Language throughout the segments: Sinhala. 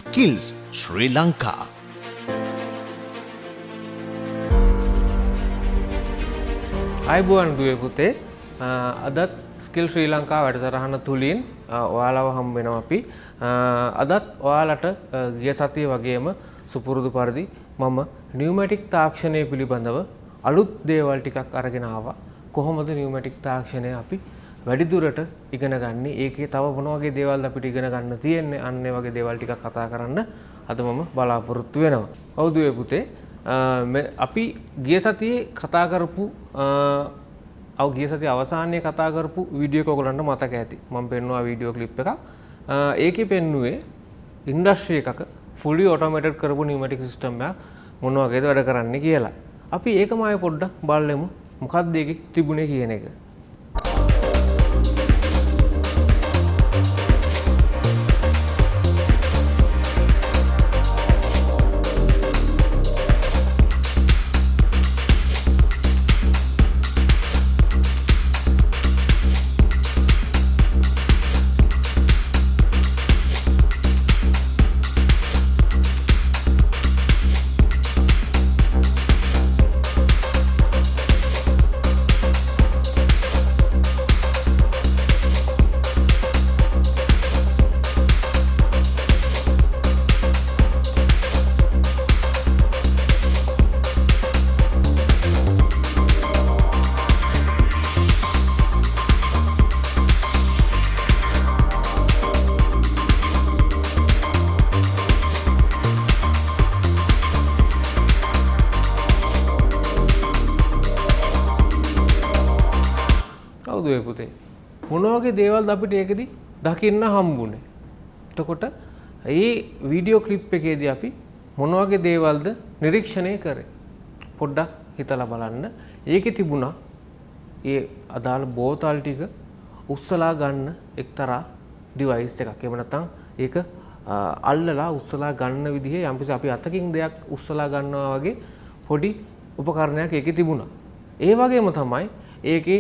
Skills Sri Lanka. අයිබෝන් දුවේ පුතේ අදත් ස්කිල් ශ්‍රී ලංකා වැඩසටහන තුලින් ඔයාලව හම්බ වෙනවා අපි. අදත් ඔයාලට ගිය සතිය වගේම සුපුරුදු පරිදි මම නියුමැටික් තාක්ෂණය පිළිබඳව අලුත් දේවල් ටිකක් අරගෙන ආවා. කොහොමද නියුමැටික් තාක්ෂණය අපි වැඩිදුරට ඉගෙන ගන්න. ඒකේ තව මොන වගේ දේවල් අපිට ඉගෙන ගන්න තියෙන්නේ. අන්න ඒ වගේ දේවල් ටිකක් කතා කරන්න අද මම බලාපොරොත්තු වෙනවා. ඔව් දුවේ පුතේ අපි ගිය සතියේ කතා කරපු ගිය සතියේ අවසානයේ කතා කරපු වීඩියෝ එක ඔයගලන්ට මතක ඇති. මම පෙන්නුවා වීඩියෝ ක්ලිප් එකක්. ඒකේ පෙන්නුවේ ඉන්ඩස්ට්‍රි එකක fully automated කරපු නියුමැටික් සිස්ටම් එකක් මොන වගේද වැඩ කරන්නේ කියලා. අපි ඒකම ආයෙ පොඩ්ඩක් බලමු. මොකක්ද ඒකේ තිබුණේ කියන එක. පුතේ මොන වගේ දේවල්ද අපිට ඒකෙදි දකින්න හම්බුනේ. එතකොට මේ වීඩියෝ ක්ලිප් එකේදී අපි මොන වගේ දේවල්ද නිරීක්ෂණය කරේ පොඩ්ඩක් හිතලා බලන්න. ඒකේ තිබුණා ඒ අදාළ බෝතල් ටික උස්සලා ගන්න එක්තරා ඩිවයිස් එකක්. එහෙම නැත්නම් ඒක අල්ලලා උස්සලා ගන්න විදිහේ යම්කිසි අපි අතකින් දෙයක් උස්සලා ගන්නවා වගේ පොඩි උපකරණයක් ඒකේ තිබුණා. ඒ වගේම තමයි ඒකේ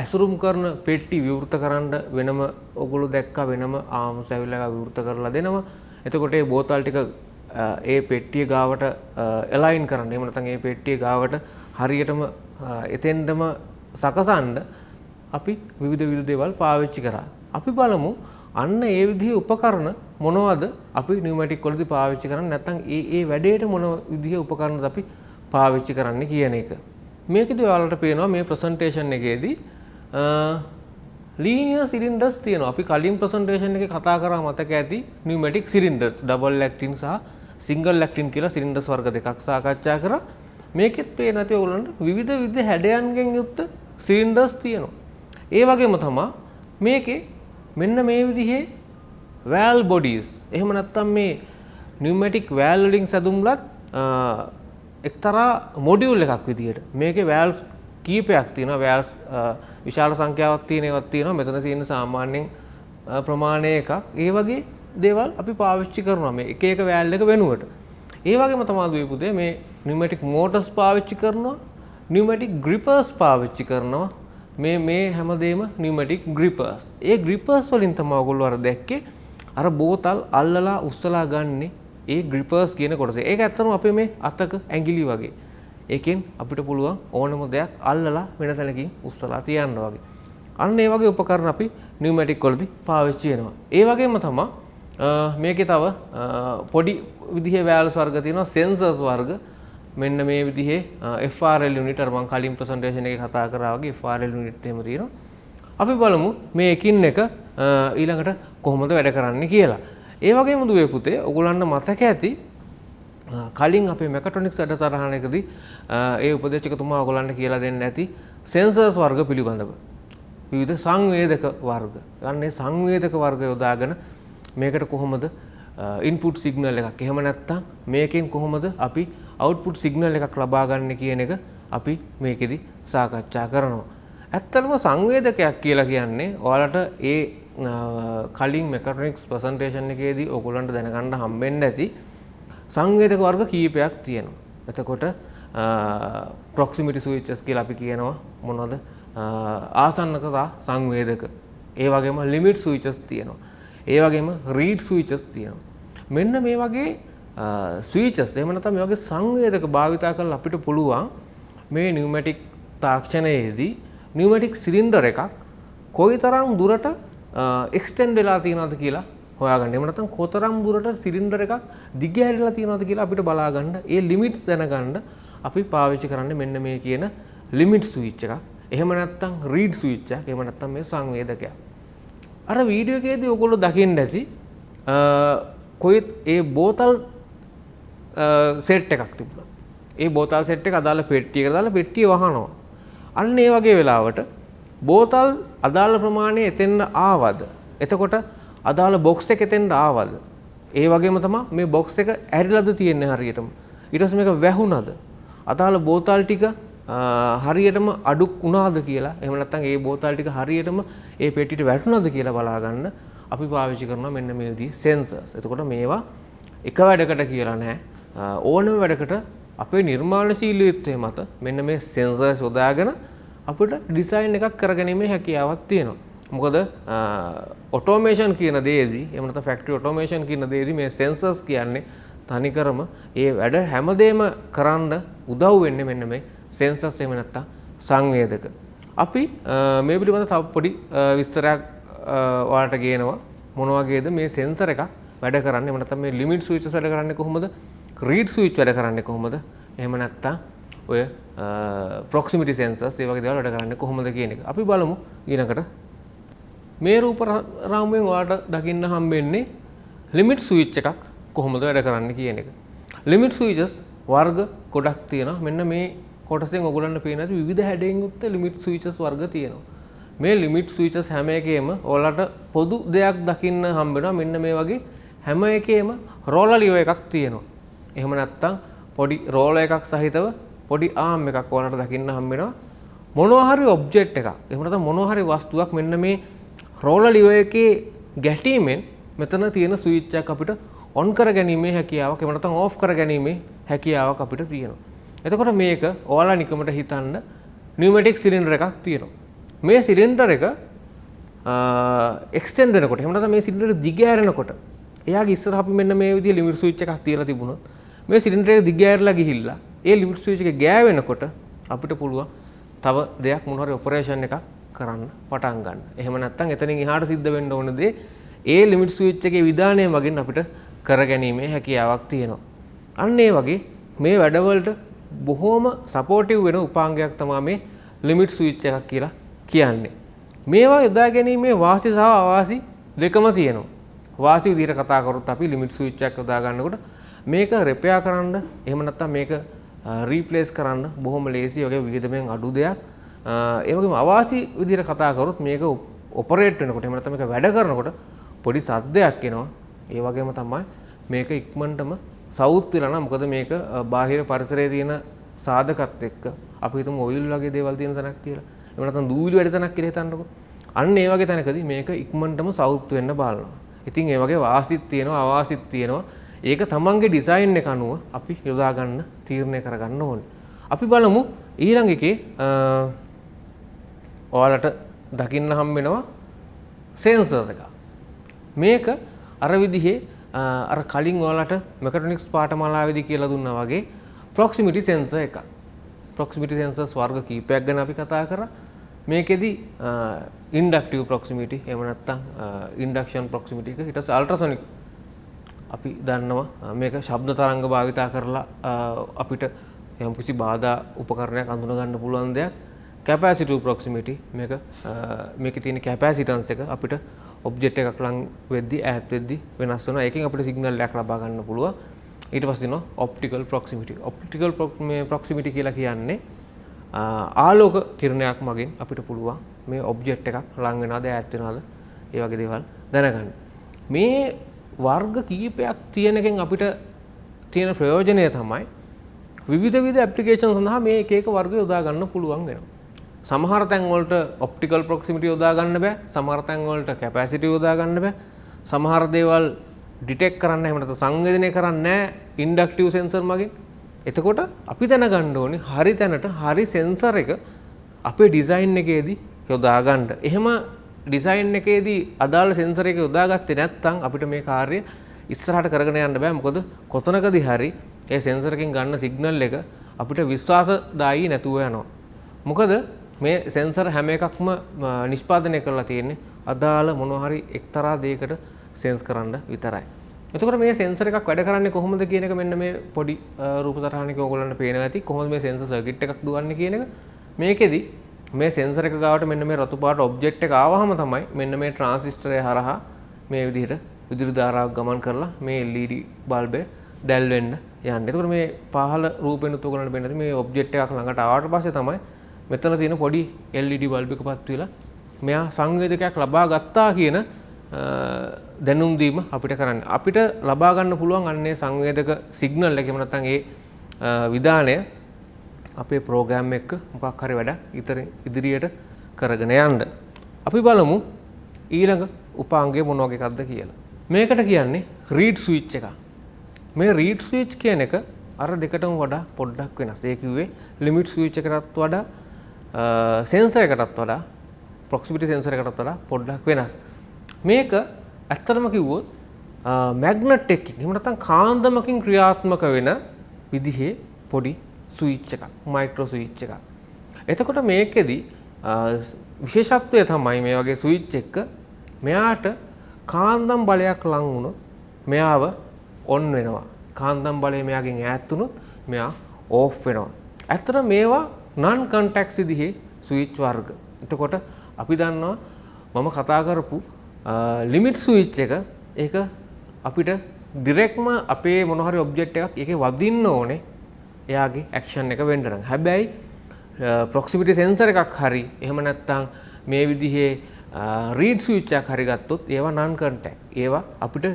ඇසුරුම් කරන පෙට්ටි විවෘත කරන්න වෙනම ඔගොල්ලෝ දැක්කා වෙනම ආම්ස් ඇවිල්ලා විවෘත කරලා දෙනවා. එතකොට ඒ බෝතල් ටික ඒ පෙට්ටිය ගාවට එලයින් කරන්න. එහෙම නැත්නම් ඒ පෙට්ටිය ගාවට හරියටම එතෙන්ටම සකසන්න අපි විවිධ දේවල් පාවිච්චි කරා. අපි බලමු අන්න ඒ විදිහේ උපකරණ මොනවද අපි නියුමැටික් වලදී පාවිච්චි කරන්නේ නැත්නම් ඒ වැඩේට මොන විදිහේ උපකරණද අපි පාවිච්චි කරන්නේ කියන එක. මේකදී ඔයාලට පේනවා මේ ප්‍රසන්ටේෂන් එකේදී ලීනියර් සිලින්ඩර්ස් තියෙනවා. අපි කලින් ප්‍රසන්ටේෂන් එකේ කතා කරා මතක ඇති නියුමැටික් සිලින්ඩර්ස් ඩබල් ලැක්ටින් සහ සිංගල් ලැක්ටින් කියලා සිලින්ඩර්ස් වර්ග දෙකක් සාකච්ඡා කරා. මේකෙත් පේන නැති ඔයගොල්ලන්ට විවිධ හැඩයන්ගෙන් යුක්ත සිලින්ඩර්ස් තියෙනවා. ඒ වගේම තමයි මේකේ මෙන්න මේ විදිහේ වැල් බොඩීස් එහෙම නැත්නම් මේ නියුමැටික් වැල් වලින් සැදුම්ලත් එක්තරා මොඩියුල් එකක් විදියට මේකේ වැල්ස් කීපයක් තියෙනවා. වැල්ස් විශාල සංඛ්‍යාවක් තියෙන ඒවාක් තියෙනවා. මෙතන තියෙන සාමාන්‍යයෙන් ප්‍රමාණය එකක්. ඒ වගේ දේවල් අපි පාවිච්චි කරනවා මේ එක එක වැල් එක වෙනුවට. ඒ වගේම තමයි දුවේ පුතේ මේ නියුමැටික් මෝටර්ස් පාවිච්චි කරනවා. නියුමැටික් ග්‍රිපර්ස් පාවිච්චි කරනවා. මේ හැමදේම නියුමැටික් ග්‍රිපර්ස්. ඒ ග්‍රිපර්ස් වලින් තමයි ඔයගොල්ලෝ අර දැක්කේ අර බෝතල් අල්ලලා උස්සලා ගන්නේ ඒ ග්‍රිපර්ස් කියන කොටස. ඒක ඇත්තටම අපේ මේ අතක ඇඟිලි වගේ. ඒකෙන් අපිට පුළුවන් ඕනම දෙයක් අල්ලලා වෙන තැනකින් උස්සලා තියන්න වගේ. අන්න ඒ වගේ උපකරණ අපි නියුමැටික් වලදී පාවිච්චි කරනවා. ඒ වගේම තමයි මේකේ තව පොඩි විදිහේ වැල්ස් වර්ග තියෙනවා. සෙන්සර්ස් වර්ග. මෙන්න මේ විදිහේ FRL යුනිට් අර මම කලින් ප්‍රසන්ටේෂන් එකේ කතා කරා වගේ FRL යුනිට් එහෙම තියෙනවා. අපි බලමු මේ එකින් එක ඊළඟට කොහොමද වැඩ කරන්නේ කියලා. ඒ වගේම දුවේ පුතේ ඔයගොල්ලන්ට මතක ඇති කලින් අපේ මෙකට්‍රොනික්ස් වැඩසටහනකදී ඒ උපදේශකතුමා ඔයගොල්ලන්ට කියලා දෙන්න ඇති සෙන්සර්ස් වර්ග පිළිබඳව. විවිධ සංවේදක වර්ග. ගන්න සංවේදක වර්ග යොදාගෙන මේකට කොහොමද ඉන්පුට් සිග්නල් එකක් එහෙම නැත්නම් මේකෙන් කොහොමද අපි අවුට්පුට් සිග්නල් එකක් ලබා ගන්න කියන එක අපි මේකෙදි සාකච්ඡා කරනවා. ඇත්තටම සංවේදකයක් කියලා කියන්නේ ඔයාලට ඒ කලින් මෙකට්‍රොනික්ස් ප්‍රසන්ටේෂන් එකේදී ඔයගොල්ලන්ට දැනගන්න හම්බෙන්න ඇති සංවේදක වර්ග කීපයක් තියෙනවා. එතකොට ප්‍රොක්සිමිටි ස්විචස් කියලා අපි කියනවා මොනවද? ආසන්නකතා සංවේදක. ඒ වගේම ලිමිට් ස්විචස් තියෙනවා. ඒ වගේම රීඩ් ස්විචස් තියෙනවා. මෙන්න මේ වගේ ස්විචස් එහෙම නැත්නම් මේ වගේ සංවේදක භාවිතා කරලා අපිට පුළුවන් මේ නියුමැටික් තාක්ෂණයේදී නියුමැටික් සිලින්ඩර් එකක් කොයිතරම් දුරට එක්ස්ටෙන්ඩ් වෙලා තියෙනවද කියලා හොයාගන්න. එහෙම නැත්නම් කොතරම් දුරට සිලින්ඩර් එකක් දිගහැරිලා තියෙනවද කියලා අපිට බලා ගන්න. ඒ ලිමිට්ස් දැනගන්න අපි පාවිච්චි කරන්නේ මෙන්න මේ කියන ලිමිට් ස්විච් එකක්. එහෙම නැත්නම් රීඩ් ස්විච් එකක්. එහෙම නැත්නම් මේ සංවේදකයක්. අර වීඩියෝ එකේදී ඔයගොල්ලෝ දකින්න ඇති කොයිත් ඒ බෝතල් සෙට් එකක් තිබුණා. ඒ බෝතල් සෙට් එක අදාළ පෙට්ටියකට දාලා පෙට්ටිය වහනවා. අන්න ඒ වගේ වෙලාවට බෝතල් අදාළ ප්‍රමාණය එතෙන්ද ආවද? එතකොට අදාළ බොක්ස් එක එතෙන්ද ආවද? ඒ වගේම තමයි මේ බොක්ස් එක ඇරිලාද තියෙන්නේ හරියටම. ඊට පස්සේ මේක වැහුණාද? අදාළ බෝතල් ටික හරියටම අඩු වුණාද කියලා. එහෙම නැත්නම් ඒ බෝතල් ටික හරියටම ඒ පෙට්ටියට වැටුණාද කියලා බලා ගන්න අපි පාවිච්චි කරනවා මෙන්න මේ විදිහේ සෙන්සර්ස්. එතකොට මේවා එක වැඩකට කියලා නැහැ. ඕනම වැඩකට අපේ නිර්මාණශීලීත්වය මත මෙන්න මේ සෙන්සර්ස් යොදාගෙන අපිට ඩිසයින් එකක් කරගැනීමේ හැකියාවක් තියෙනවා. මොකද ඔටෝමේෂන් කියන දේදී එහෙම නැත්නම් ෆැක්ටරි ඔටෝමේෂන් කියන දේදී මේ සෙන්සර්ස් කියන්නේ තනිකරම ඒ වැඩ හැමදේම කරන්න උදව් වෙන්නේ මෙන්න මේ සෙන්සර්ස් එහෙම නැත්නම් සංවේදක. අපි මේ පිළිබඳව තව පොඩි විස්තරයක් ඔයාලට ගේනවා. මොන වගේද මේ සෙන්සර් එකක් වැඩ කරන්නේ? එහෙම නැත්නම් මේ ලිමිට් ස්විචස් වැඩ කරන්නේ කොහොමද? රීඩ් ස්විච් වැඩ කරන්නේ කොහොමද? එහෙම නැත්නම් ඔය ප්‍රොක්සිමිටි සෙන්සර්ස් ඒ වගේ දේවල් වැඩ කරන්නේ කොහොමද කියන එක. අපි බලමු ඊළඟට. මේ රූප රාමුවෙන් ඔයාලට දකින්න හම්බෙන්නේ ලිමිට් ස්විච් එකක් කොහොමද වැඩ කරන්නේ කියන එක. ලිමිට් ස්විචස් වර්ග ගොඩක් තියෙනවා. මෙන්න මේ කොටසෙන් ඔයගොල්ලන්ට පේන ඇති විවිධ හැඩයෙන් යුක්ත ලිමිට් ස්විචස් වර්ග තියෙනවා. මේ ලිමිට් ස්විචස් හැම එකේම ඔයාලට පොදු දෙයක් දකින්න හම්බෙනවා. මෙන්න මේ වගේ හැම එකේම රෝලර් ලිවර් එකක් තියෙනවා. එහෙම නැත්නම් පොඩි රෝලර් එකක් සහිතව පොඩි ආම් එකක් ඔයාලට දකින්න හම්බෙනවා. මොනවා හරි ඔබ්ජෙක්ට් එකක් එහෙම නැත්නම් මොනවා හරි වස්තුවක් මෙන්න මේ රෝලර් ලිවර් එකේ ගැටීමෙන් මෙතන තියෙන ස්විච් එක අපිට ඔන් කර ගැනීමේ හැකියාවක් එහෙම නැත්නම් ඕෆ් කර ගැනීමේ හැකියාවක් අපිට තියෙනවා. එතකොට මේක ඔයාලා නිකමට හිතන්න නියුමැටික් සිලින්ඩර් එකක් තියෙනවා. මේ සිලින්ඩර් එක එක්ස්ටෙන්ඩ් වෙනකොට එහෙම නැත්නම් මේ සිලින්ඩර් දිගෑරෙනකොට එයාගේ ඉස්සරහ අපි මෙන්න මේ විදිහේ ලිමිට් ස්විච් එකක් තියලා තිබුණොත් මේ සිලින්ඩර් එක දිගෑරලා ගිහිල්ලා ඒ ලිමිට් ස්විච් එක ගෑවෙනකොට අපිට පුළුවන් තව දෙයක් මොන හරි ඔපරේෂන් එකක් කරන්න පටන් ගන්න. එහෙම නැත්නම් එතනින් එහාට සිද්ධ වෙන්න ඕන දේ ඒ ලිමිට් ස්විච් එකේ විධානය මගින් අපිට කරගැනීමේ හැකියාවක් තියෙනවා. අන්න ඒ වගේ මේ වැඩවලට බොහොම සපෝටිව් වෙන උපාංගයක් තමයි මේ ලිමිට් ස්විච් එකක් කියලා කියන්නේ. මේවා යොදා ගැනීමේ වාසි සහ අවාසි දෙකම තියෙනවා. වාසි විදිහට කතා කරොත් අපි ලිමිට් ස්විච් එකක් යොදා ගන්නකොට මේක රිපෙයාර් කරන්න එහෙම නැත්නම් මේක රීප්ලේස් කරන්න බොහොම ලේසි වගේ විවිධයෙන් අඩු දෙයක්. ඒ වගේම අවාසි විදිහට කතා කරොත් මේක ඔපරේට් වෙනකොට එහෙම නැත්නම් මේක වැඩ කරනකොට පොඩි සද්දයක් එනවා. ඒ වගේම තමයි මේක ඉක්මනටම සවුත් වෙලා නම් මොකද මේක බාහිර පරිසරයේ තියෙන සාධකත් එක්ක අපි හිතමු ඔයිල් වගේ දේවල් තියෙන තැනක් කියලා. එහෙම නැත්නම් දූවිලි වැඩ තැනක් කියලා හිතන්නකො. අන්න ඒ වගේ තැනකදී මේක ඉක්මනටම සවුත් වෙන්න බලනවා. ඉතින් ඒ වගේ වාසිත් තියෙනවා අවාසිත් තියෙනවා. ඒක තමන්ගේ ඩිසයින් එක අනුව අපි යොදා ගන්න තීරණය කරගන්න ඕනේ. අපි බලමු ඊළඟ එකේ ඔයාලට දකින්න හම් වෙනවා සෙන්සර්ස් එක. මේක අර විදිහේ අර කලින් ඔයාලට මෙකට්‍රොනික්ස් පාඨමාලාවේදී කියලා දුන්නා වගේ ප්‍රොක්සිමිටි සෙන්සර් එකක්. ප්‍රොක්සිමිටි සෙන්සර්ස් වර්ග කීපයක් ගැන අපි කතා කරා. මේකෙදි ඉන්ඩක්ටිව් ප්‍රොක්සිමිටි එහෙම නැත්නම් ඉන්ඩක්ෂන් ප්‍රොක්සිමිටි එක ඊට පස්සේ අල්ට්‍රාසොනික් අපි දන්නවා මේක ශබ්ද තරංග භාවිතා කරලා අපිට යම්කිසි බාධා උපකරණයක් අඳුන ගන්න පුළුවන් දෙයක්. කැපැසිටිව් ප්‍රොක්සිමිටි මේකේ තියෙන කැපැසිටන්ස් එක අපිට ඔබ්ජෙක්ට් එකක් ලඟ වෙද්දී ඈත් වෙද්දී වෙනස් වෙනවා. ඒකෙන් අපිට සිග්නල් එකක් ලබා ගන්න පුළුවන්. ඊට පස්සේ තියෙනවා ඔප්ටිකල් ප්‍රොක්සිමිටි. ඔප්ටිකල් ප්‍රොක්සිමිටි කියලා කියන්නේ ආලෝක කිරණයක් මගින් අපිට පුළුවන් මේ ඔබ්ජෙක්ට් එකක් ලඟ වෙනවද ඈත් වෙනවද ඒ වගේ දේවල් දැනගන්න. මේ වර්ග කීපයක් තියෙන එකෙන් අපිට තියෙන ප්‍රයෝජනය තමයි විවිධ ඇප්ලිකේෂන් සඳහා මේ එක එක වර්ග යොදා ගන්න පුළුවන් වෙනවා. සමහර තැන් වලට ඔප්ටිකල් ප්‍රොක්සිමිටි යොදා ගන්න බෑ. සමහර තැන් වලට කැපැසිටි යොදා ගන්න බෑ. සමහර දේවල් ඩිටෙක්ට් කරන්න එහෙම නැත්නම් සංවේදනය කරන්නේ නැහැ ඉන්ඩක්ටිව් සෙන්සර් මගින්. එතකොට අපි දැනගන්න ඕනේ හරි තැනට හරි සෙන්සර් එක අපේ ඩිසයින් එකේදී යොදා ගන්න. එහෙම ඩිසයින් එකේදී අදාළ සෙන්සර් එක යොදාගත්තේ නැත්නම් අපිට මේ කාර්යය ඉස්සරහට කරගෙන යන්න බෑ. මොකද කොතනකදී හරි ඒ සෙන්සර් එකෙන් ගන්න සිග්නල් එක අපිට විශ්වාසදායී නැතුව යනවා. මොකද මේ සෙන්සර් හැම එකක්ම නිෂ්පාදනය කරලා තියෙන්නේ අදාළ මොනවා හරි එක්තරා දෙයකට සෙන්ස් කරන්න විතරයි. එතකොට මේ සෙන්සර් එකක් වැඩ කරන්නේ කොහොමද කියන එක මෙන්න මේ පොඩි රූප සටහනක ඕගොල්ලන්ට පේනවා ඇති. කොහොමද මේ සෙන්සර් සර්කිට් එකක් දුවන්නේ කියන එක. මේකෙදි මේ සෙන්සර් එක ගාවට මෙන්න මේ රතු පාට ඔබ්ජෙක්ට් එක ආවහම තමයි මෙන්න මේ ට්‍රාන්සිස්ටරය හරහා මේ විදිහට විදුලි ධාරාවක් ගමන් කරලා මේ LED බල්බය දැල් වෙන්න යන්නේ. එතකොට මේ පහළ රූපෙනුත් ඔයගොල්ලන්ට පේනවා මේ ඔබ්ජෙක්ට් එකක් ළඟට ආවට පස්සේ තමයි මෙතන තියෙන පොඩි LED බල්බ් එකපත් වෙලා මෙයා සංවේදකයක් ලබා ගත්තා කියන දැනුම් දීම අපිට කරන්නේ. අපිට ලබා ගන්න පුළුවන් අන්නේ සංවේදක සිග්නල් එක. එහෙම නැත්නම් ඒ විධානය අපේ ප්‍රෝග්‍රෑම් එක මොකක් හරි වැඩක් ඉදිරියට කරගෙන යන්න. අපි බලමු ඊළඟ උපාංගය මොන වගේ එකක්ද කියලා. මේකට කියන්නේ රීඩ් ස්විච් එක. මේ රීඩ් ස්විච් කියන එක අර දෙකටම වඩා පොඩ්ඩක් වෙනස්. ඒ කිව්වේ ලිමිට් ස්විච් එකටත් වඩා සෙන්සර් එකටත් වඩා ප්‍රොක්සිමිටි සෙන්සර් එකටත් වඩා පොඩ්ඩක් වෙනස්. මේක ඇත්තටම කිව්වොත් මැග්නට් එකකින් එහෙම නැත්නම් කාන්දමකින් ක්‍රියාත්මක වෙන විදිහේ පොඩි ස්විච් එකක්, මයික්‍රෝ ස්විච් එකක්. එතකොට මේකෙදි විශේෂත්වය තමයි මේ වගේ ස්විච් එක මෙයාට කාන්දම් බලයක් ලං වුණොත් මෙයාව ඔන් වෙනවා. කාන්දම් බලය මෙයාගෙන් ඈත් වුණොත් මෙයා ඕෆ් වෙනවා. ඇත්තට මේවා non contact විදිහේ ස්විච් වර්ග. එතකොට අපි දන්නවා මම කතා කරපු ලිමිට් ස්විච් එක ඒක අපිට ඩිරෙක්ට්ම අපේ මොන හරි ඔබ්ජෙක්ට් එකක් ඒකේ වදින්න ඕනේ එයාගේ ඇක්ෂන් එක වෙන්න නම්. හැබැයි ප්‍රොක්සිමිටි සෙන්සර් එකක් හරි එහෙම නැත්නම් මේ විදිහේ රීඩ් ස්විච් එකක් හරි ගත්තොත් ඒවා non contact. ඒවා අපිට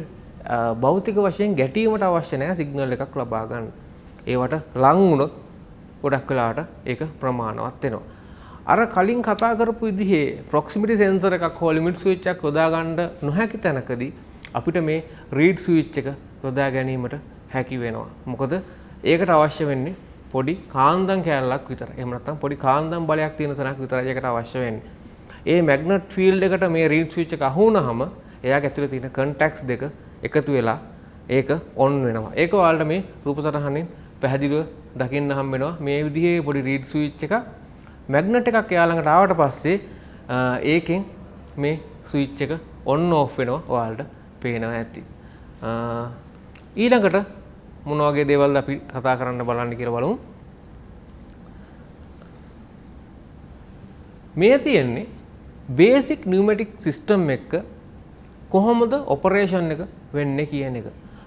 භෞතික වශයෙන් ගැටීමට අවශ්‍ය නැහැ සිග්නල් එකක් ලබා ගන්න. ඒවට ලං වුණොත් ගොඩක් වෙලාවට ඒක ප්‍රමාණවත් වෙනවා. අර කලින් කතා කරපු විදිහේ ප්‍රොක්සිමිටි සෙන්සර් එකක් හෝ ලිමිට් ස්විච් එකක් යොදා ගන්න නොහැකි තැනකදී අපිට මේ රීඩ් ස්විච් එක යොදා ගැනීමට හැකි වෙනවා. මොකද ඒකට අවශ්‍ය වෙන්නේ පොඩි කාන්දම් කැලලක් විතරයි. එහෙම නැත්නම් පොඩි කාන්දම් බලයක් තියෙන තැනක් විතරයි ඒකට අවශ්‍ය වෙන්නේ. ඒ මැග්නට් ෆීල්ඩ් එකට මේ රීඩ් ස්විච් එක අහු වුණාම එයාගේ ඇතුලේ තියෙන කන්ටැක්ට්ස් දෙක එකතු වෙලා ඒක ඔන් වෙනවා. ඒක ඔයාලට මේ රූප සටහනින් පැහැදිලිව දකින්න හම් වෙනවා. මේ විදිහේ පොඩි රීඩ් ස්විච් එකක් මැග්නට් එකක් එයා ළඟට ආවට පස්සේ ඒකෙන් මේ ස්විච් එක ඔන් ඕෆ් වෙනවා ඔයාලට පේනවා ඇති. ඊළඟට මොන වගේ දේවල්ද අපි කතා කරන්න බලන්න කියලා බලමු. මේ තියෙන්නේ බේසික් නියුමැටික් සිස්ටම් එක කොහොමද ඔපරේෂන් එක වෙන්නේ කියන එක.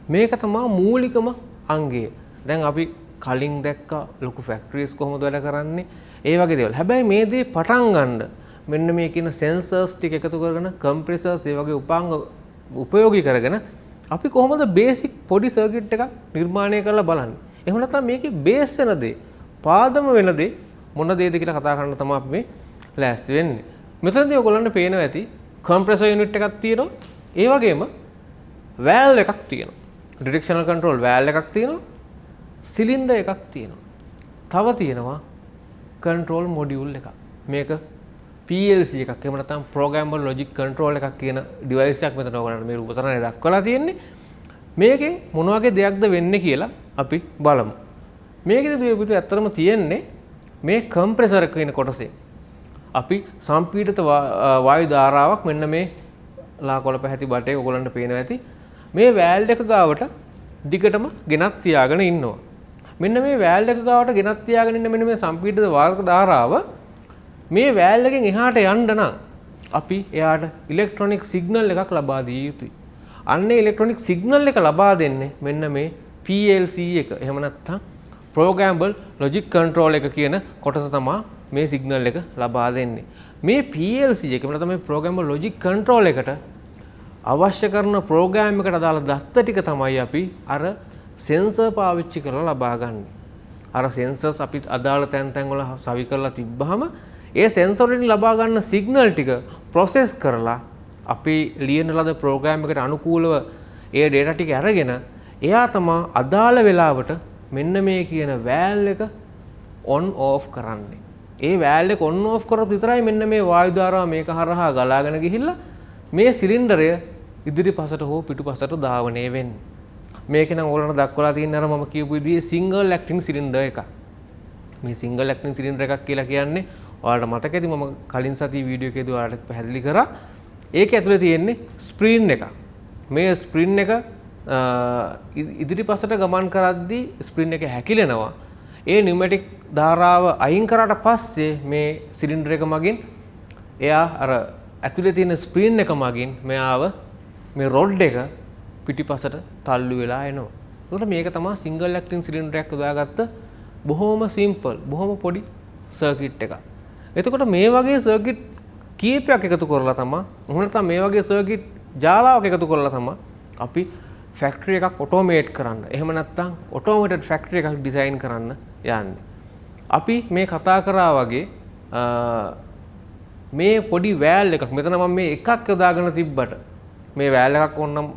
මේක තමයි මූලිකම අංගය. දැන් අපි කලින් දැක්ක ලොකු ෆැක්ටරිස් කොහොමද වැඩ කරන්නේ ඒ වගේ දේවල්. හැබැයි මේ දේ පටන් ගන්න මෙන්න මේ කියන සෙන්සර්ස් ටික එකතු කරගෙන කම්ප්‍රෙසර්ස් ඒ වගේ උපාංග උපයෝගී කරගෙන අපි කොහොමද බේසික් පොඩි සර්කිට් එකක් නිර්මාණය කරලා බලන්නේ. එහෙම නැත්නම් මේකේ බේස් වෙන දේ, පාදම වෙන දේ මොන දේද කියලා කතා කරන්න තමයි අපි මේ ලෑස්ති වෙන්නේ. මෙතනදී ඔයගොල්ලන්ට පේනවා ඇති කම්ප්‍රෙසර් යුනිට් එකක් තියෙනවා. ඒ වගේම වැල්ව් එකක් තියෙනවා. ඩිරෙක්ෂනල් කන්ට්‍රෝල් වැල්ව් එකක් තියෙනවා. සිලින්ඩර් එකක් තියෙනවා. තව තියෙනවා කන්ට්‍රෝල් මොඩියුල් එකක්. මේක PLC එකක්. එහෙම නැත්නම් ප්‍රෝග්‍රෑමබල් ලොජික් කන්ට්‍රෝල් එකක් කියන ඩිවයිස් එකක් මෙතන ඔයගොල්ලන්ට මේ රූප සටහනේ දක්වලා තියෙන්නේ. මේකෙන් මොන වගේ දෙයක්ද වෙන්නේ කියලා අපි බලමු. මේකෙදි පිටු ඇත්තටම තියෙන්නේ මේ කම්ප්‍රෙසර් එක කියන කොටසේ. අපි සම්පීඩිත වායු ධාරාවක් මෙන්න මේ ලාකොළ පැහැති බටේ ඔයගොල්ලන්ට පේනවා ඇති. මේ වැල්ව් එක ගාවට දිගටම ගෙනත් තියාගෙන ඉන්නවා. මෙන්න මේ වැල්ව් එක ගාවට ගෙනත් තියාගෙන ඉන්න මෙන්න මේ සම්පීඩිත වායු ධාරාව මේ වැල්ව් එකෙන් එහාට යන්න නම් අපි එයාට ඉලෙක්ට්‍රොනික සිග්නල් එකක් ලබා දිය යුතුයි. අන්නේ ඉලෙක්ට්‍රොනික සිග්නල් එක ලබා දෙන්නේ මෙන්න මේ PLC එක. එහෙම නැත්නම් ප්‍රෝග්‍රෑමබල් ලොජික් කන්ට්‍රෝල් එක කියන කොටස තමයි මේ සිග්නල් එක ලබා දෙන්නේ. මේ PLC එක එහෙම නැත්නම් මේ ප්‍රෝග්‍රෑමබල් ලොජික් කන්ට්‍රෝල් එකට අවශ්‍ය කරන ප්‍රෝග්‍රෑම් එකට අදාළ දත්ත ටික තමයි අපි අර සෙන්සර් පාවිච්චි කරලා ලබා ගන්න. අර සෙන්සර්ස් අපි අදාළ තැන් වල සවි කරලා තිබ්බහම ඒ සෙන්සර් වලින් ලබා ගන්න සිග්නල් ටික ප්‍රොසෙස් කරලා අපි ලියන ලද ප්‍රෝග්‍රෑම් එකට අනුකූලව ඒ data ටික අරගෙන එයා තමයි අදාළ වෙලාවට මෙන්න මේ කියන වැල්ව් එක on off කරන්නේ. ඒ වැල්ව් එක on off කරොත් විතරයි මෙන්න මේ වායු ධාරාව මේක හරහා ගලාගෙන ගිහිල්ලා මේ සිලින්ඩරය ඉදිරිපසට හෝ පිටුපසට ධාවනය වෙන්නේ. මේක නම් ඕගොල්ලන්ට දක්වලා තියෙන අර මම කියපු විදිහේ සිංගල් ඇක්ටින් සිලින්ඩර් එකක්. මේ සිංගල් ඇක්ටින් සිලින්ඩර් එකක් කියලා කියන්නේ ඔයාලට මතක ඇති මම කලින් සතියේ වීඩියෝ එකේදී ඔයාලට පැහැදිලි කරා. ඒක ඇතුලේ තියෙන්නේ ස්ප්‍රින් එකක්. මේ ස්ප්‍රින් එක ඉදිරිපසට ගමන් කරද්දී ස්ප්‍රින් එක හැකිලෙනවා. ඒ නියුමැටික් ධාරාව අයින් කරාට පස්සේ මේ සිලින්ඩර් එක මගින් එයා අර ඇතුලේ තියෙන ස්ප්‍රින් එක මගින් මෙයාව මේ රොඩ් එක පිටිපසට තල්ලු වෙලා එනවා. ඒකට මේක තමයි සිංගල් ඇක්ටින් සිලින්ඩර් එකක් හදාගත්ත බොහොම සිම්පල් බොහොම පොඩි සර්කිට් එකක්. එතකොට මේ වගේ සර්කිට් කීපයක් එකතු කරලා තමයි එහෙම නැත්නම් මේ වගේ සර්කිට් ජාලාවක් එකතු කරලා තමයි අපි ෆැක්ටරි එකක් ඔටෝමේට් කරන්න. එහෙම නැත්නම් ඔටෝමේටඩ් ෆැක්ටරි එකක් ඩිසයින් කරන්න යන්නේ. අපි මේ කතා කරා වගේ මේ පොඩි වෑල් එකක් මෙතන මම මේ එකක් යොදාගෙන තිබ්බට මේ වෑල් එකක් ඕනනම්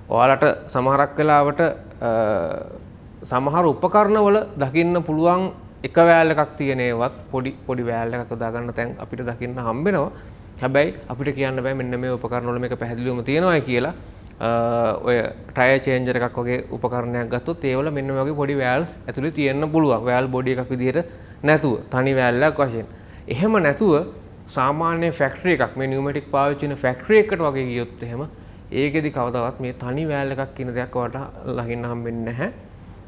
ඔයාලට සමහරක් වෙලාවට සමහර උපකරණවල දකින්න පුළුවන් එක වෑල් එකක් තියෙන ඒවත් පොඩි වෑල් එකක් යොදා ගන්න තැන් අපිට දකින්න හම්බෙනවා. හැබැයි අපිට කියන්න බෑ මෙන්න මේ උපකරණවල මේක පැහැදිලිවම තියෙනවායි කියලා. ඔය ටයර් චේන්ජර් එකක් වගේ උපකරණයක් ගත්තොත් ඒවල මෙන්න මේ වගේ පොඩි වෑල්ස් ඇතුලේ තියෙන්න පුළුවන්. වෑල් බොඩි එකක් විදිහට නැතුව තනි වෑල් එකක් වශයෙන්. එහෙම නැතුව සාමාන්‍ය ෆැක්ටරි එකක් මේ නියුමැටික් පාවිච්චි වෙන ෆැක්ටරි එකකට වගේ ගියොත් එහෙම ඒකෙදි කවදාවත් මේ තනි වෑල් එකක් කියන දෙයක් ඔයාලට ලහින්න හම්බෙන්නේ නැහැ.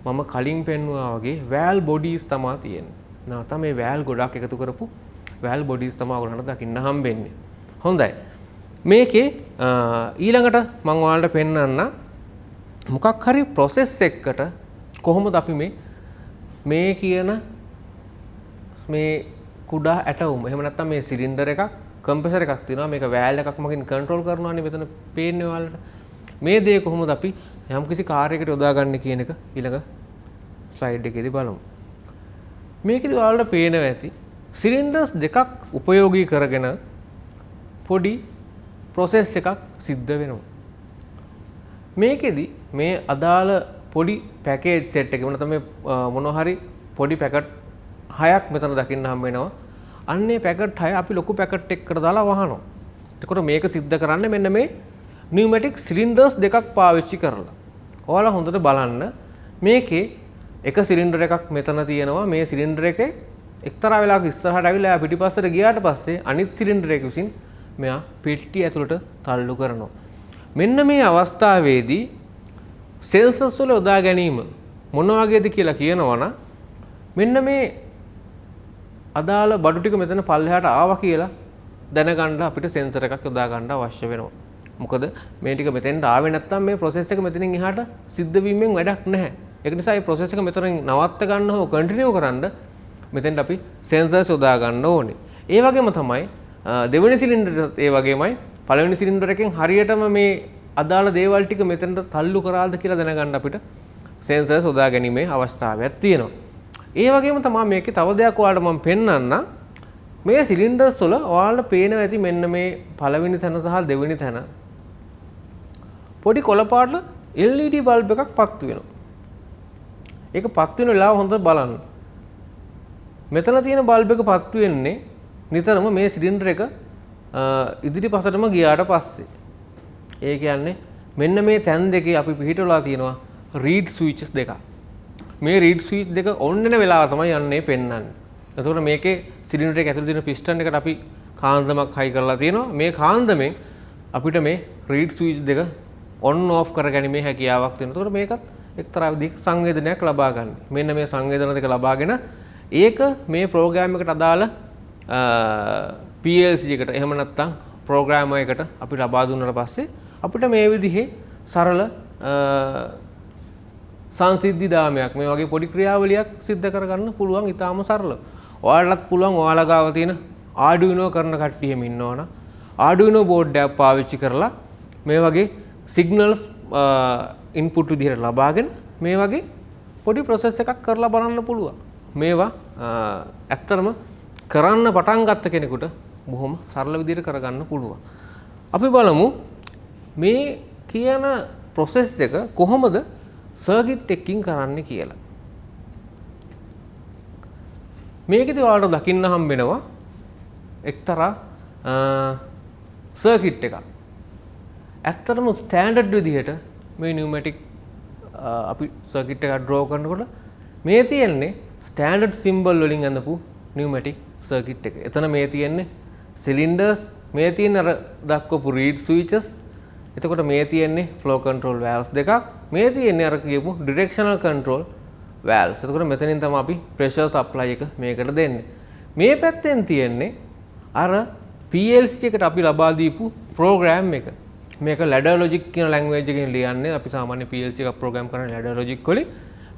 මම කලින් පෙන්වුවා වගේ වෑල් බොඩීස් තමයි තියෙන්නේ. නැත්නම් මේ වෑල් ගොඩක් එකතු කරපු වෑල් බොඩීස් තමයි ඔයගොල්ලන්ට දකින්න හම්බෙන්නේ. හොඳයි. මේකේ ඊළඟට මම ඔයාලට පෙන්වන්න මොකක් හරි process එකකට කොහොමද අපි මේ කියන මේ කුඩා ඇටවුම එහෙම නැත්නම් මේ සිලින්ඩර් එකක් කම්ප්‍රෙසර් එකක් තියෙනවා මේක වෑල් එකක් මගින් කන්ට්‍රෝල් කරනවානේ මෙතන පේන්නේ ඔයාලට මේ දේ කොහොමද අපි යම්කිසි කාර්යයකට යොදාගන්නේ කියන එක ඊළඟ ස්ලයිඩ් එකේදී බලමු මේකෙදි ඔයාලට පේනවා ඇති සිලින්ඩර්ස් දෙකක් උපයෝගී කරගෙන පොඩි process එකක් සිද්ධ වෙනවා මේකෙදි මේ අදාළ පොඩි පැකේජ් සෙට් එක මොන තමයි මොනවා හරි පොඩි පැකට් 6ක් මෙතන දකින්න හම්බ වෙනවා. අන්නේ පැකට් 6 අපි ලොකු පැකට් එකකට දාලා වහනවා. එතකොට මේක සිද්ධ කරන්නේ මෙන්න මේ නියුමැටික් සිලින්ඩර්ස් දෙකක් පාවිච්චි කරලා. ඔයාලා හොඳට බලන්න මේකේ එක සිලින්ඩර් එකක් මෙතන තියෙනවා. මේ සිලින්ඩර් එකේ එක්තරා වෙලාවක ඉස්සරහට ඇවිල්ලා පිටිපස්සට ගියාට පස්සේ අනිත් සිලින්ඩර් එක විසින් මෙයා පෙට්ටිය ඇතුළට තල්ලු කරනවා. මෙන්න මේ අවස්ථාවේදී සෙන්සර්ස් වල යොදා ගැනීම මොන වගේද කියලා කියනවනම් මෙන්න මේ අදාළ බඩු ටික මෙතන පල්ලෙහාට ආවා කියලා දැනගන්න අපිට සෙන්සර් එකක් යොදා ගන්න අවශ්‍ය වෙනවා. මොකද මේ ටික මෙතෙන්ට ආවේ නැත්නම් මේ process එක මෙතනින් එහාට සිද්ධ වීමෙන් වැඩක් නැහැ. ඒක නිසා මේ process එක මෙතනින් නවත්ත ගන්න හෝ කන්ටිනියු කරන්න මෙතෙන්ට අපි සෙන්සර්ස් යොදා ගන්න ඕනේ. ඒ වගේම තමයි දෙවෙනි සිලින්ඩර් ඒ වගේමයි පළවෙනි සිලින්ඩර් එකෙන් හරියටම මේ අදාළ දේවල් ටික මෙතෙන්ට තල්ලු කරාද කියලා දැනගන්න අපිට සෙන්සර්ස් යොදා ගැනීමේ අවස්ථාවක් තියෙනවා. ඒ වගේම තමයි මේකේ තව දෙයක් ඔයාලට මම පෙන්නන්න මේ සිලින්ඩර්ස් වල ඔයාලට පේනවා ඇති මෙන්න මේ පළවෙනි තැන සහ දෙවෙනි තැන පොඩි කොළ පාට LED බල්බ් එකක් පත්තු වෙනවා. ඒක පත්තු වෙන වෙලාව හොඳට බලන්න. මෙතන තියෙන බල්බ් එක පත්තු වෙන්නේ නිතරම මේ සිලින්ඩර් එක ඉදිරිපසටම ගියාට පස්සේ. ඒ කියන්නේ මෙන්න මේ තැන් දෙකේ අපි පිහිටවලා තියෙනවා රීඩ් ස්විච්ස් දෙකක්. මේ රීඩ් ස්විච් දෙක ඔන් වෙන වෙලාව තමයි යන්නේ පෙන්වන්නේ. එතකොට මේකේ සිලින්ඩර් එක ඇතුළේ තියෙන පිස්ටන් එකට අපි කාන්දමක් හයි කරලා තියෙනවා. මේ කාන්දමෙන් අපිට මේ රීඩ් ස්විච් දෙක ඔන් ඕෆ් කරගැනීමේ හැකියාවක් තියෙනවා. එතකොට මේකත් එක්තරා විදිහක සංවේදනයක් ලබා ගන්න. මෙන්න මේ සංවේදන දෙක ලබාගෙන ඒක මේ ප්‍රෝග්‍රෑම් එකට අදාළ PLC එකට එහෙම නැත්නම් ප්‍රෝග්‍රෑමර් එකට අපි ලබා දුන්නාට පස්සේ අපිට මේ විදිහේ සරල සංසිද්ධි දාමයක් මේ වගේ පොඩි ක්‍රියාවලියක් සිද්ධ කරගන්න පුළුවන් ඊටාම සරල. ඔයාලටත් පුළුවන් ඔයාලා ගාව තියෙන Arduino කරන කට්ටියම ඉන්නවනම් Arduino board එකක් පාවිච්චි කරලා මේ වගේ signals input විදිහට ලබාගෙන මේ වගේ පොඩි process එකක් කරලා බලන්න පුළුවන්. මේවා ඇත්තටම කරන්න පටන් ගත්ත කෙනෙකුට බොහොම සරල විදිහට කරගන්න පුළුවන්. අපි බලමු මේ කියන process එක කොහොමද සර්කිට් එකකින් කරන්නේ කියලා. මේකෙදි ඔයාලට දකින්න හම්බෙනවා එක්තරා සර්කිට් එකක්. ඇත්තටම ස්ටෑන්ඩඩ් විදිහට මේ නියුමැටික් අපි සර්කිට් එක ඩ්‍රෝ කරනකොට මේ තියෙන්නේ ස්ටෑන්ඩඩ් සිම්බල් වලින් අඳපු නියුමැටික් සර්කිට් එක. එතන මේ තියෙන්නේ සිලින්ඩර්ස්, මේ තියෙන අර දක්වපු රීඩ් ස්විචස්. එතකොට මේ තියෙන්නේ ෆ්ලෝ කන්ට්‍රෝල් වැල්ව්ස් දෙකක්. මේ තියෙන්නේ අර කියපු ඩිරෙක්ෂනල් කන්ට්‍රෝල් වැල්ව්ස්. එතකොට මෙතනින් තමයි අපි ප්‍රෙෂර් සප්ලයි එක මේකට දෙන්නේ. මේ පැත්තෙන් තියෙන්නේ අර PLC එකට අපි ලබා දීපු ප්‍රෝග්‍රෑම් එක. මේක ලැඩර් ලොජික් කියන ලැන්ග්වේජ් එකකින් ලියන්නේ. අපි සාමාන්‍ය PLC එකක් ප්‍රෝග්‍රෑම් කරන ලැඩර් ලොජික් වලින්.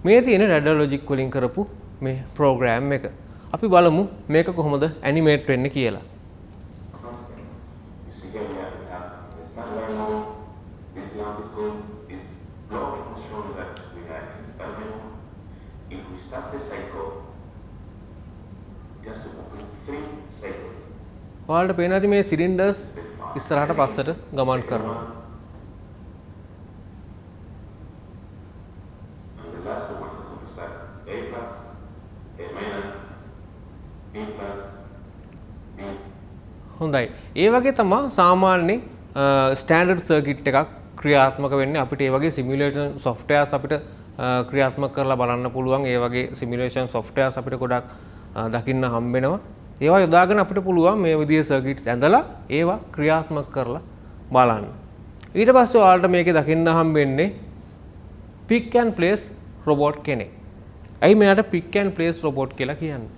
මේ තියෙන ලැඩර් ලොජික් වලින් කරපු මේ ප්‍රෝග්‍රෑම් එක. අපි බලමු මේක කොහොමද ඇනිමේට් වෙන්නේ කියලා. ඔයාලට පේනවා ඇති මේ සිලින්ඩර්ස් ඉස්සරහට පස්සට ගමන් කරනවා. හොඳයි. ඒ වගේ තමයි සාමාන්‍ය ස්ටෑන්ඩඩ් සර්කිට් එකක් ක්‍රියාත්මක වෙන්නේ. අපිට ඒ වගේ සිමියුලේෂන් සොෆ්ට්වෙයාර්ස් අපිට ක්‍රියාත්මක කරලා බලන්න පුළුවන්. ඒ වගේ සිමියුලේෂන් සොෆ්ට්වෙයාර්ස් අපිට ගොඩක් දකින්න හම්බ වෙනවා. ඒවා යොදාගෙන අපිට පුළුවන් මේ විදිහේ සර්කිට්ස් ඇඳලා ඒවා ක්‍රියාත්මක කරලා බලන්න. ඊට පස්සේ ඔයාලට මේකේ දකින්න හම්බෙන්නේ පික් ඇන්ඩ් ප්ලේස් රොබෝට් කෙනෙක්. ඇයි මෙයාට පික් ඇන්ඩ් ප්ලේස් රොබෝට් කියලා කියන්නේ?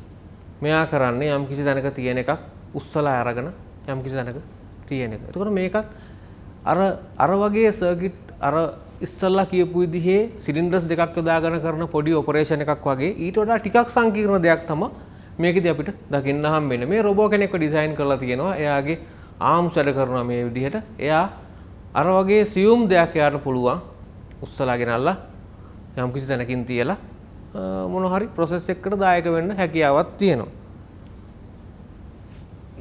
මෙයා කරන්නේ යම් කිසි තැනක තියෙන එකක් උස්සලා අරගෙන යම් කිසි තැනක තියෙන එක. එතකොට මේකත් අර වගේ සර්කිට් අර ඉස්සල්ලා කියපු විදිහේ සිලින්ඩර්ස් දෙකක් යොදාගෙන කරන පොඩි ඔපරේෂන් එකක් වගේ ඊට වඩා ටිකක් සංකීර්ණ දෙයක් තමයි මේකෙදි අපිට දකින්න හම්බෙන්නේ. මේ රොබෝ කෙනෙක්ව ඩිසයින් කරලා තියෙනවා. එයාගේ ආම්ස් වැඩ කරනවා මේ විදිහට. එයා අර වගේ සියුම් දෙයක් එයාට පුළුවන් උස්සලා ගෙනල්ලා යම් කිසි තැනකින් තියලා මොන හරි ප්‍රොසෙස් එකකට දායක වෙන්න හැකියාවක් තියෙනවා.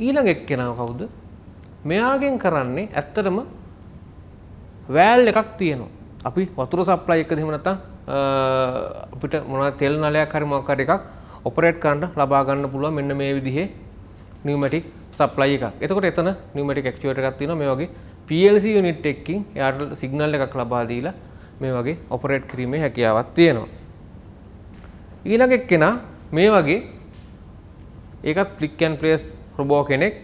ඊළඟ එක්කෙනා කවුද? මෙයාගෙන් කරන්නේ ඇත්තටම වෑල් එකක් තියෙනවා. අපි වතුර සප්ලයි එකද එහෙම නැත්නම් අපිට මොනවද තෙල් නලයක් හරි මොකක් හරි එකක් ඔපරේට් කරන්න ලබා ගන්න පුළුවන් මෙන්න මේ විදිහේ නියුමැටික් සප්ලයි එකක්. එතකොට එතන නියුමැටික් ඇක්චුවේටර් එකක් තියෙනවා. මේ වගේ PLC යුනිට් එකකින් එයාට සිග්නල් එකක් ලබා දීලා මේ වගේ ඔපරේට් කිරීමේ හැකියාවක් තියෙනවා. ඊළඟ එක්කෙනා මේ වගේ ඒකත් ක්ලික් ඇන්ඩ් ප්ලේස් රොබෝ කෙනෙක්.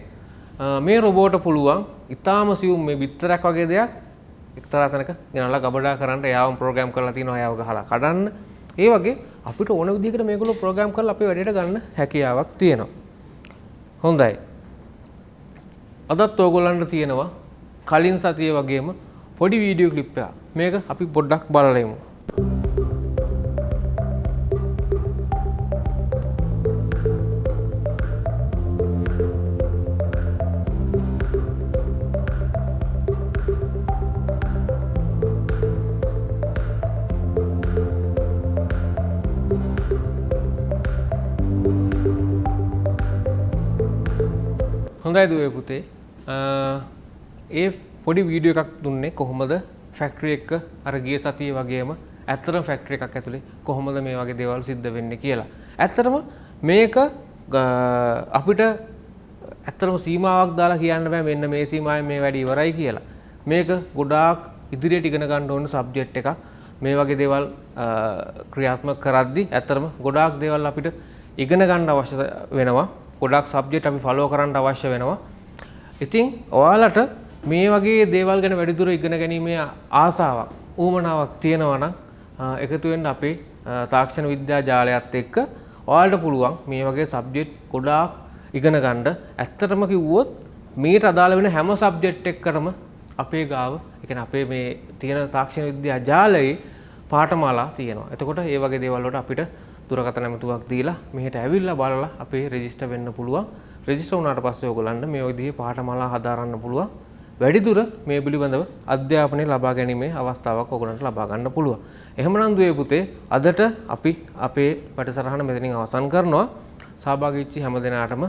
මේ රොබෝට පුළුවන් ඊටාම සියුම් මේ බිත්තරයක් වගේ දෙයක් එක්තරා තැනක ගෙනල්ලා ගබඩා කරන්න එයාවම ප්‍රෝග්‍රෑම් කරලා තියෙනවා. එයාව ගහලා කඩන්න. ඒ වගේ අපිට ඕන විදිහකට මේගොල්ලෝ ප්‍රෝග්‍රෑම් කරලා අපේ වැඩේට ගන්න හැකියාවක් තියෙනවා. හොඳයි. අදත් ඕගොල්ලන්ට තියෙනවා කලින් සතියේ වගේම පොඩි වීඩියෝ ක්ලිප් එකක්. මේක අපි පොඩ්ඩක් බලලා ඉමු. හොඳයි දුවේ පුතේ. ඒ පොඩි වීඩියෝ එකක් දුන්නේ කොහොමද ෆැක්ටරි එක අර ගිය සතියේ වගේම ඇත්තටම ෆැක්ටරි එකක් ඇතුලේ කොහොමද මේ වගේ දේවල් සිද්ධ වෙන්නේ කියලා. ඇත්තටම මේක අපිට ඇත්තටම සීමාවක් දාලා කියන්න බෑ මෙන්න මේ සීමාවෙන් මේ වැඩි ඉවරයි කියලා. මේක ගොඩාක් ඉදිරියට ඉගෙන ගන්න ඕන සබ්ජෙක්ට් එකක්. මේ වගේ දේවල් ක්‍රියාත්මක කරද්දී ඇත්තටම ගොඩාක් දේවල් අපිට ඉගෙන ගන්න අවශ්‍ය වෙනවා. ගොඩක් සබ්ජෙක්ට් අපි ෆලෝ කරන්න අවශ්‍ය වෙනවා. ඉතින් ඔයාලට මේ වගේ දේවල් ගැන වැඩිදුර ඉගෙන ගැනීමේ ආසාවක්, ඌමනාවක් තියෙනවා නම් එකතු වෙන්න අපේ තාක්ෂණ විද්‍යා ජාලයත් එක්ක ඔයාලට පුළුවන් මේ වගේ සබ්ජෙක්ට් ගොඩාක් ඉගෙන ගන්න. ඇත්තටම කිව්වොත් මේට අදාළ වෙන හැම සබ්ජෙක්ට් එකකටම අපේ ගාව, ඒ කියන්නේ අපේ මේ තියෙන තාක්ෂණ විද්‍යා ජාලයේ පාඨමාලා තියෙනවා. එතකොට මේ වගේ දේවල් වලට අපිට දුරකථන නැමතුවක් දීලා මෙහෙට ඇවිල්ලා බලලා අපේ රෙජිස්ටර් වෙන්න පුළුවන්. රෙජිස්ටර් වුණාට පස්සේ ඔයගොල්ලන්ට මේ විදිහේ පාඨමාලා හදාරන්න පුළුවන්. වැඩිදුර මේ පිළිබඳව අධ්‍යාපනය ලබා ගැනීමේ අවස්ථාවක් ඔයගොල්ලන්ට ලබා ගන්න පුළුවන්. එහෙමනම් දුවේ පුතේ අදට අපි අපේ වැඩසටහන මෙතනින් අවසන් කරනවා. සහභාගී වෙච්ච හැම දෙනාටම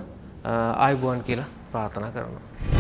ආයුබෝවන් කියලා ප්‍රාර්ථනා කරනවා.